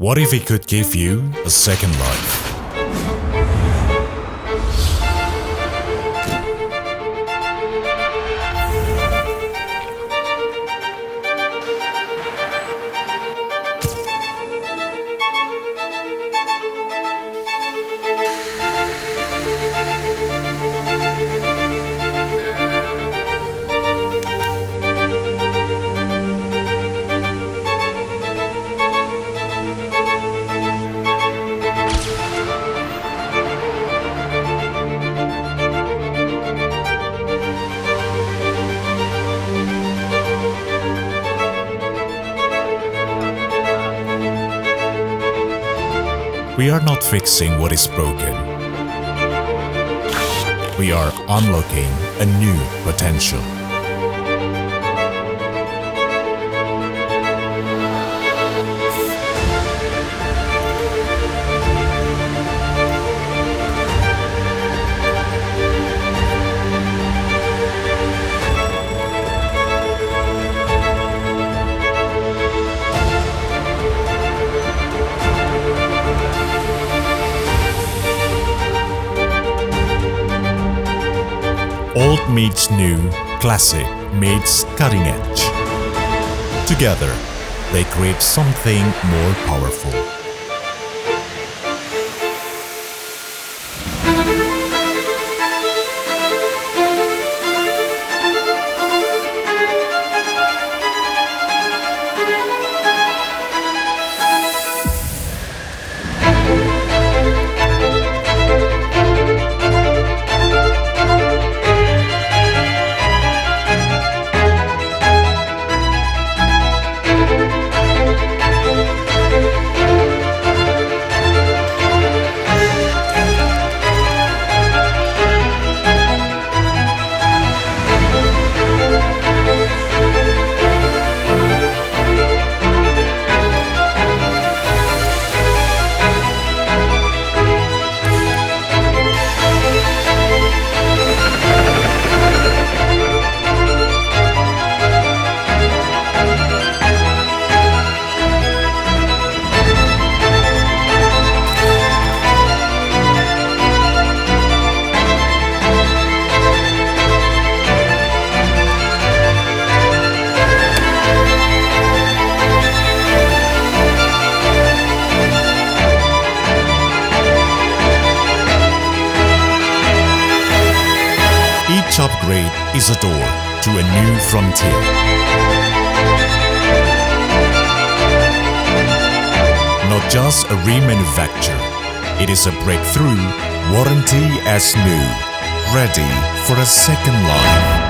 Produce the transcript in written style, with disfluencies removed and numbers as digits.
What if it could give you a second life? We are not fixing what is broken. We are unlocking a new potential. Old meets new, classic meets cutting edge. Together, they create something more powerful. Each upgrade is a door to a new frontier. Not just a remanufacture, it is a breakthrough, warranty as new, ready for a second life.